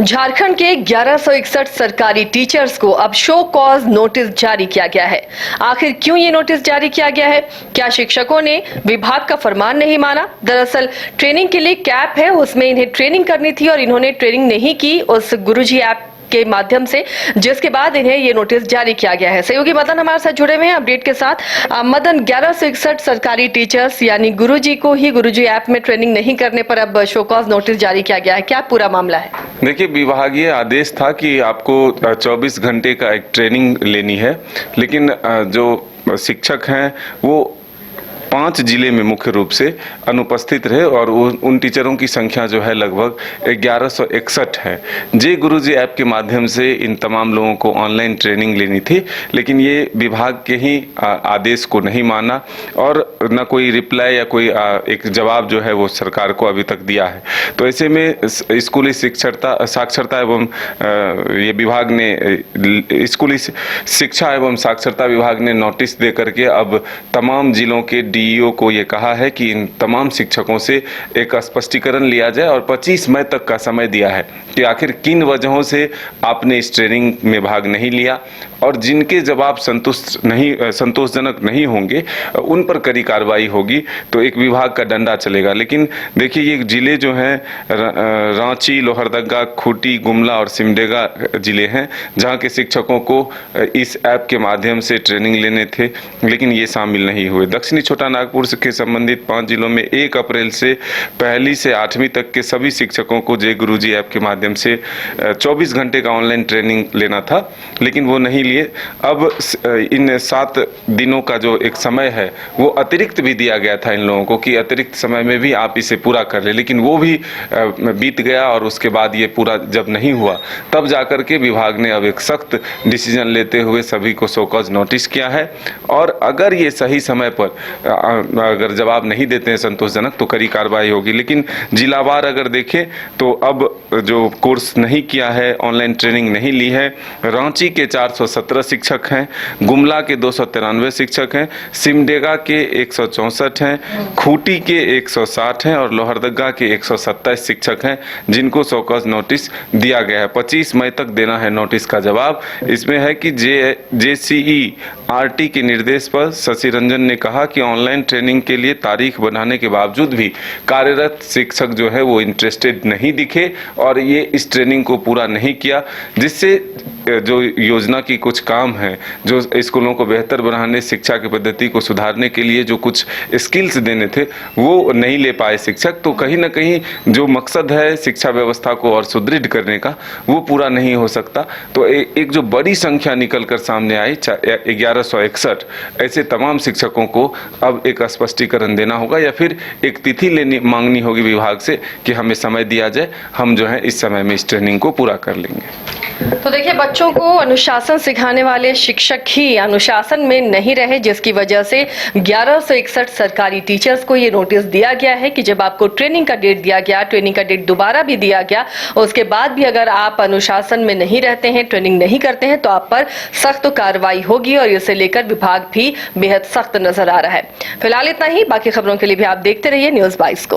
झारखंड के 1161 सरकारी टीचर्स को अब शो कॉज नोटिस जारी किया गया है। आखिर क्यों ये नोटिस जारी किया गया है? क्या शिक्षकों ने विभाग का फरमान नहीं माना? दरअसल ट्रेनिंग के लिए कैप है, उसमें इन्हें ट्रेनिंग करनी थी और इन्होंने ट्रेनिंग नहीं की उस गुरुजी ऐप के माध्यम से, जिसके बाद इन्हें ये नोटिस जारी किया गया है। सहयोगी मदन हमारे साथ जुड़े हुए हैं अपडेट के साथ। मदन, 1161 सरकारी टीचर्स यानी गुरुजी को ही गुरुजी ऐप में ट्रेनिंग नहीं करने पर अब शो कॉज नोटिस जारी किया गया है, क्या पूरा मामला है? देखिए, विभागीय आदेश था कि आपको 24 घंटे का एक ट्रेनिंग लेनी है, लेकिन जो शिक्षक हैं वो 5 जिले में मुख्य रूप से अनुपस्थित रहे और उन टीचरों की संख्या जो है लगभग 1161 है। जे गुरुजी ऐप के माध्यम से इन तमाम लोगों को ऑनलाइन ट्रेनिंग लेनी थी, लेकिन ये विभाग के ही आदेश को नहीं माना और न कोई रिप्लाई या कोई एक जवाब जो है वो सरकार को अभी तक दिया है। तो ऐसे में स्कूली साक्षरता एवं ये विभाग ने स्कूली शिक्षा एवं साक्षरता विभाग ने नोटिस दे करके अब तमाम जिलों के डीईओ को ये कहा है कि इन तमाम शिक्षकों से एक स्पष्टीकरण लिया जाए और 25 मई तक का समय दिया है कि आखिर किन वजहों से आपने इस ट्रेनिंग में भाग नहीं लिया और जिनके जवाब संतोषजनक नहीं होंगे उन पर कड़ी कार्रवाई होगी। तो एक विभाग का डंडा चलेगा। लेकिन देखिए, ये जिले जो हैं रांची, लोहरदगा, खूंटी, गुमला और सिमडेगा जिले हैं जहां के शिक्षकों को इस ऐप के माध्यम से ट्रेनिंग लेने थे, लेकिन ये शामिल नहीं हुए। दक्षिणी छोटा नागपुर के संबंधित 5 जिलों में 1 अप्रैल से 1 से 8वीं तक के सभी शिक्षकों को जय गुरुजी ऐप के माध्यम से 24 घंटे का ऑनलाइन ट्रेनिंग लेना था, लेकिन वो नहीं लिए। अब इन 7 दिनों का जो एक समय है वो अतिरिक्त भी दिया गया था इन लोगों को कि अतिरिक्त समय में भी आप इसे पूरा कर ले, लेकिन वो भी बीत गया और उसके बाद ये पूरा जब नहीं हुआ तब जाकर के विभाग ने अब एक सख्त डिसीजन लेते हुए सभी को शो कॉज नोटिस किया है और अगर ये सही समय पर अगर जवाब नहीं देते हैं संतोषजनक तो कड़ी कार्रवाई होगी। लेकिन जिलावार अगर देखें तो अब जो कोर्स नहीं किया है, ऑनलाइन ट्रेनिंग नहीं ली है, रांची के 417 शिक्षक हैं, गुमला के 293 शिक्षक हैं, सिमडेगा के 164 हैं, खूंटी के 160 हैं और लोहरदगा के 127 शिक्षक हैं जिनको शो कॉज नोटिस दिया गया है। 25 मई तक देना है नोटिस का जवाब। इसमें है कि JCERT के निर्देश पर शशि रंजन ने कहा कि ऑनलाइन ट्रेनिंग के लिए तारीख बढ़ाने के बावजूद भी कार्यरत शिक्षक जो है वो इंटरेस्टेड नहीं दिखे और ये इस ट्रेनिंग को पूरा नहीं किया, जिससे जो योजना की कुछ काम है, जो स्कूलों को बेहतर बनाने, शिक्षा की पद्धति को सुधारने के लिए जो कुछ स्किल्स देने थे वो नहीं ले पाए शिक्षक। तो कहीं ना कहीं जो मकसद है शिक्षा व्यवस्था को और सुदृढ़ करने का वो पूरा नहीं हो सकता। तो एक जो बड़ी संख्या निकल कर सामने आई 1161, ऐसे तमाम शिक्षकों को अब एक स्पष्टीकरण देना होगा या फिर एक तिथि मांगनी होगी विभाग से कि हमें समय दिया जाए, हम जो है इस समय में इस ट्रेनिंग को पूरा कर लेंगे। तो देखिए, बच्चों को अनुशासन सिखाने वाले शिक्षक ही अनुशासन में नहीं रहे, जिसकी वजह से 1161 सरकारी टीचर्स को ये नोटिस दिया गया है कि जब आपको ट्रेनिंग का डेट दिया गया, ट्रेनिंग का डेट दोबारा भी दिया गया, उसके बाद भी अगर आप अनुशासन में नहीं रहते हैं, ट्रेनिंग नहीं करते हैं तो आप पर सख्त कार्रवाई होगी और इसे लेकर विभाग भी बेहद सख्त नजर आ रहा है। फिलहाल इतना ही। बाकी खबरों के लिए भी आप देखते रहिए न्यूज़ 22 को।